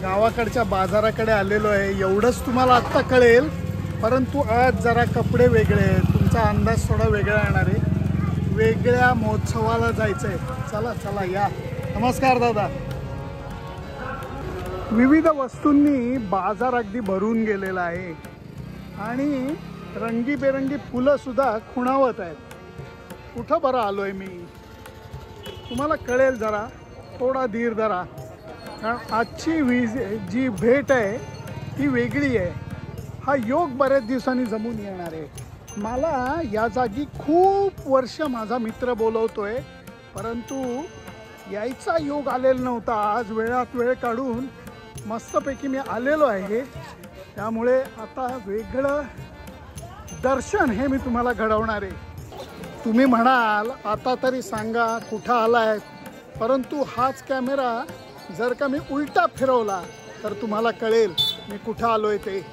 गावाकडच्या बाजाराकडे आलेलो आहे, एवढंच तुम्हाला आत्ता कळेल. परंतु आज जरा कपडे वेगळे आहेत, तुमचा अंदाज थोडा वेगळा येणार आहे. वेगळ्या महोत्सवाला जायचं आहे. चला चला या. नमस्कार दादा. विविध वस्तूंनी बाजार अगदी भरून गेलेला आहे आणि रंगीबेरंगी फुलंसुद्धा खुणावत आहेत. कुठं बरं आलो आहे मी, तुम्हाला कळेल जरा, थोडा धीर धरा. कारण आजची जी भेट आहे ती वेगळी आहे. हा योग बऱ्याच दिवसांनी जमून येणार आहे. मला या जागी खूप वर्ष माझा मित्र बोलवतोय, परंतु यायचा योग आलेला नव्हता. आज वेळात वेळ काढून मस्तपैकी मी आलेलो आहे. त्यामुळे आता वेगळं दर्शन हे मी तुम्हाला घडवणार आहे. तुम्ही म्हणाल आता तरी सांगा कुठं आलाय, परंतु हाच कॅमेरा जर का मी उलटा फिरवला तर तुम्हाला कळेल मी कुठं आलो आहे ते.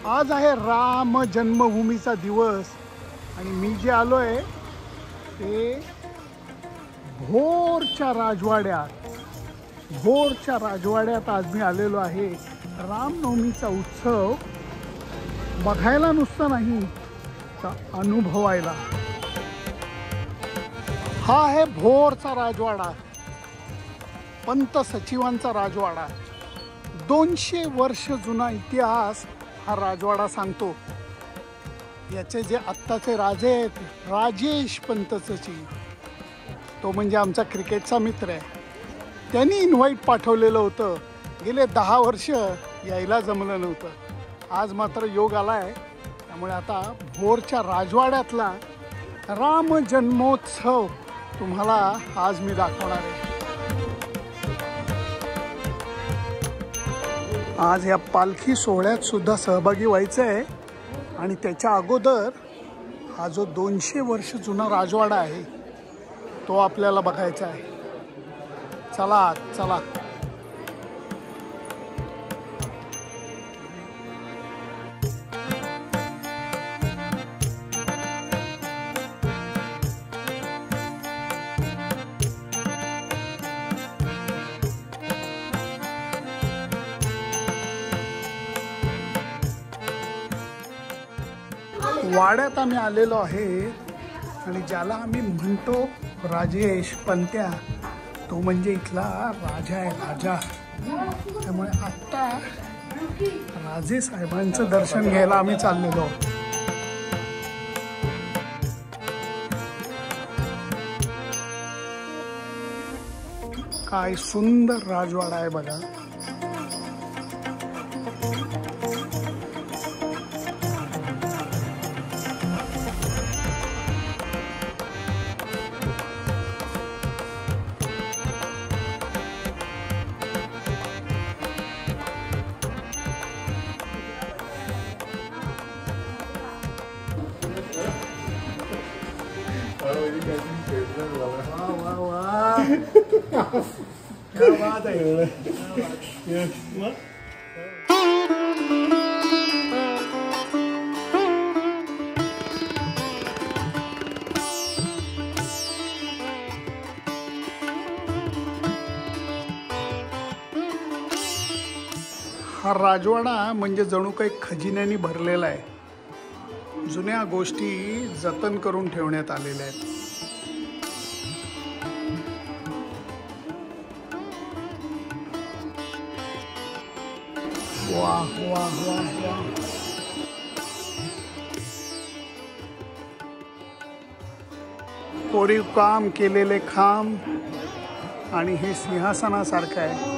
आज आहे राम जन्मभूमीचा दिवस आणि मी जे आलो आहे ते भोरच्या राजवाड्यात आज मी आलेलो आहे. रामनवमीचा उत्सव बघायला नुसतं नाही तर अनुभवायला. हा आहे भोरचा राजवाडा, पंत सचिवांचा राजवाडा. 200 वर्ष जुना इतिहास हा राजवाडा सांगतो. याचे जे आत्ताचे राजे आहेत, राजेश पंत सचिव, तो म्हणजे आमचा क्रिकेटचा मित्र आहे. त्यांनी इन्व्हाइट पाठवलेलं होतं. गेले 10 वर्ष यायला जमलं नव्हतं. आज मात्र योग आला आहे. त्यामुळे आता भोरच्या राजवाड्यातला राम जन्मोत्सव तुम्हाला आज मी दाखवणार आहे. आज या पालखी सोहळ्यात सुद्धा सहभागी व्हायचं आहे आणि त्याच्या अगोदर हा जो 200 वर्ष जुना राजवाडा आहे तो आपल्याला बघायचा आहे. चला चला. वाड्यात आम्ही आलेलो आहे आणि ज्याला आम्ही म्हणतो राजेश पंत्या, तो म्हणजे इथला राजा आहे, राजा. त्यामुळे आत्ता राजे साहेबांचं दर्शन घ्यायला आम्ही चाललेलो. काय सुंदर राजवाडा आहे बघा. क्या बात है. हा राजवाडा म्हणजे जणू काही खजिन्याने भरलेला आहे. जुन्या गोष्टी जतन करून ठेवण्यात आलेल्या आहेत. वाह वाह वाह वाह. कोरीव काम केलेले खांब आणि हे सिंहासनासारखं आहे.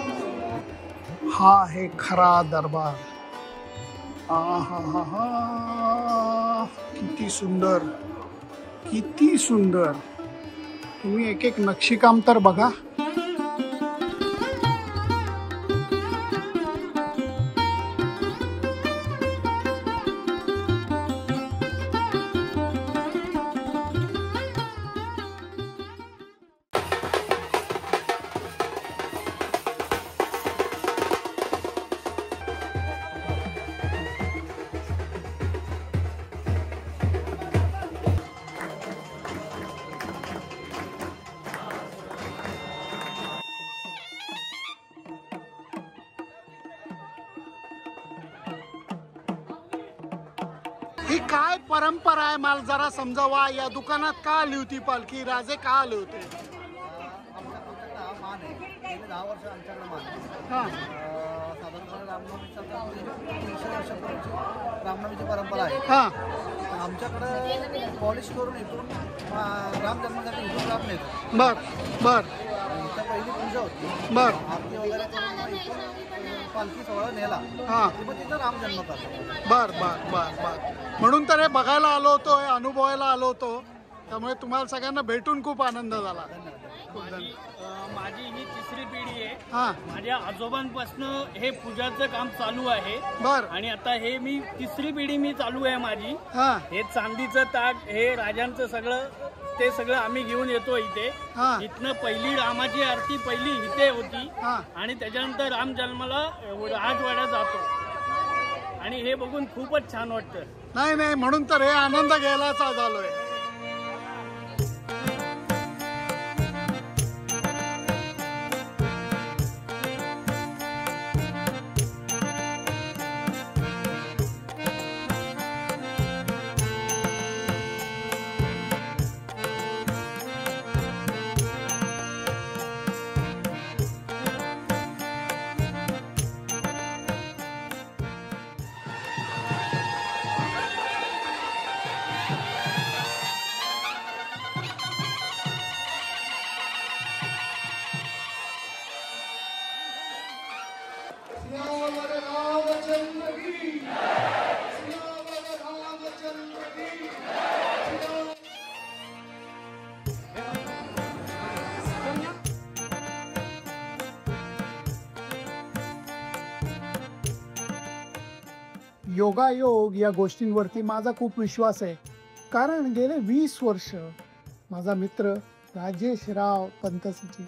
हा आहे खरा दरबार. हा किती सुंदर, किती सुंदर. तुम्ही एक एक नक्षीकाम तर बघा. ही काय परंपरा आहे मला जरा समजावा. या दुकानात का आली होती पालखी, राजे का आले होते? आमच्याकडे मान आहे, गेले 10 वर्ष आमच्याकडे मान आहे. हां साधारणपणे रामनवमीचा 300 वर्षापूर्वीची रामनवमीची परंपरा आहे. हां आमच्याकडे पॉलिश करून इथून राम जन्मासाठी इथून राम नेतो. बर बर इथं पहिली पूजा होती, बर आरती वगैरे करून मग इथून पालखी सोहळा नेला, हां मग तिथं राम जन्म करतो. बर बर बर बर म्हणून तर हे बघायला आलो होतो, हे अनुभवायला आलो होतो. त्यामुळे तुम्हाला सगळ्यांना भेटून खूप आनंद झाला. खूप धन्यवाद. माझी ही तिसरी पिढी आहे. हां माझ्या आजोबांपासून हे पूजाचं काम चालू आहे बर आणि आता हे मी तिसरी पिढी मी चालू आहे माझी. हां हे चांदीचं ताट, हे राजांचं सगळं, ते सगळं आम्ही घेऊन येतो इथे. हां इथनं पहिली रामाची आरती पहिली इथे होती हां आणि त्याच्यानंतर राम जन्माला राजवाड्यात जातो आणि हे बघून खूपच छान वाटतं. नाही नाही म्हणून तर हे आनंद घ्यायलाच आज आलोय. योगायोग या गोष्टींवरती माझा खूप विश्वास आहे. कारण गेले 20 वर्ष माझा मित्र राजेशराव पंतजी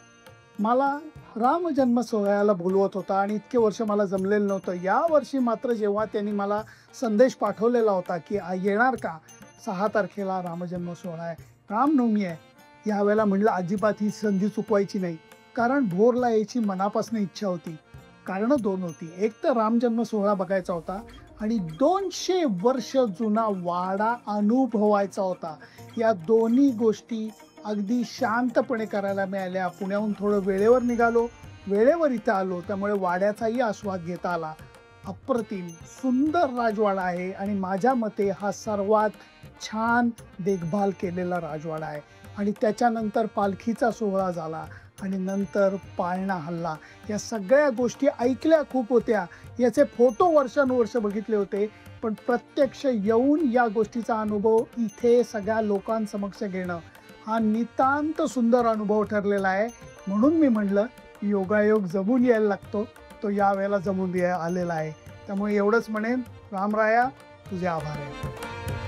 मला राम जन्म सोहळ्याला बोलवत होता आणि इतके वर्ष मला जमलेलं नव्हतं. या वर्षी मात्र जेव्हा त्यांनी मला संदेश पाठवलेला होता की येणार का, 6 तारखेला रामजन्म सोहळा आहे, रामनवमी आहे, यावेळेला म्हणलं अजिबात ही संधी चुकवायची नाही. कारण भोरला यायची मनापासून इच्छा होती. कारणं 2 होती. एक तर रामजन्म सोहळा बघायचा होता आणि 200 वर्ष जुना वाडा अनुभवायचा होता. या दोन्ही गोष्टी अगदी शांतपणे करायला मिळाल्या. पुण्याहून थोडं वेळेवर निघालो, वेळेवर इथं आलो, त्यामुळे वाड्याचाही आस्वाद घेता आला. अप्रतिम सुंदर राजवाडा आहे आणि माझ्या मते हा सर्वात छान देखभाल केलेला राजवाडा आहे. आणि त्याच्यानंतर पालखीचा सोहळा झाला आणि नंतर पाळणा हल्ला. या सगळ्या गोष्टी ऐकल्या खूप होत्या, याचे फोटो वर्षानुवर्ष बघितले होते, पण प्रत्यक्ष येऊन या गोष्टीचा अनुभव इथे सगळ्या लोकांसमक्ष घेणं हा नितांत सुंदर अनुभव ठरलेला आहे. म्हणून मी म्हणलं योगायोग जमून यायला लागतो, तो यावेळेला जमून आलेला आहे. त्यामुळे एवढंच म्हणेन, रामराया तुझे आभार आहे.